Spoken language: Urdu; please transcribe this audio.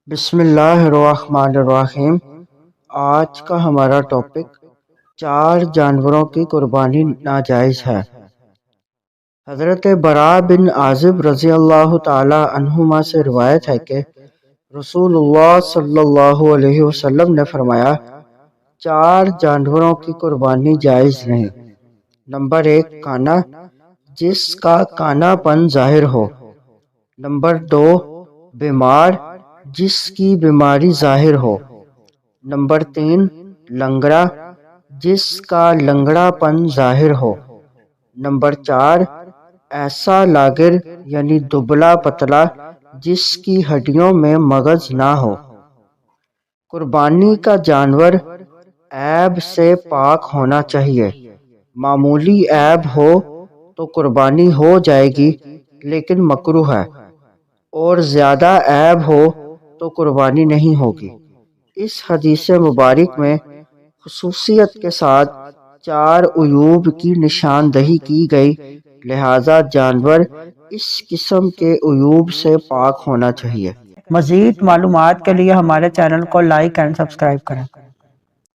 بسم اللہ الرحمن الرحیم۔ آج کا ہمارا ٹاپک 4 جانوروں کی قربانی ناجائز ہے۔ حضرت براء بن عازب رضی اللہ تعالی عنہما سے روایت ہے کہ رسول اللہ صلی اللہ علیہ وسلم نے فرمایا 4 جانوروں کی قربانی جائز نہیں۔ نمبر 1 کانا، جس کا کانا پن ظاہر ہو۔ نمبر 2 بیمار، جس کی بیماری ظاہر ہو۔ نمبر 3 لنگڑا، جس کا لنگڑا پن ظاہر ہو۔ نمبر 4 ایسا لاگر یعنی دبلا پتلا جس کی ہڈیوں میں مغز نہ ہو۔ قربانی کا جانور عیب سے پاک ہونا چاہیے۔ معمولی عیب ہو تو قربانی ہو جائے گی لیکن مکروہ ہے، اور زیادہ عیب ہو تو قربانی نہیں ہوگی۔ اس حدیث مبارک میں خصوصیت کے ساتھ 4 عیوب کی نشاندہی کی گئی، لہذا جانور اس قسم کے عیوب سے پاک ہونا چاہیے۔ مزید معلومات کے لیے ہمارے چینل کو لائک اینڈ سبسکرائب کریں۔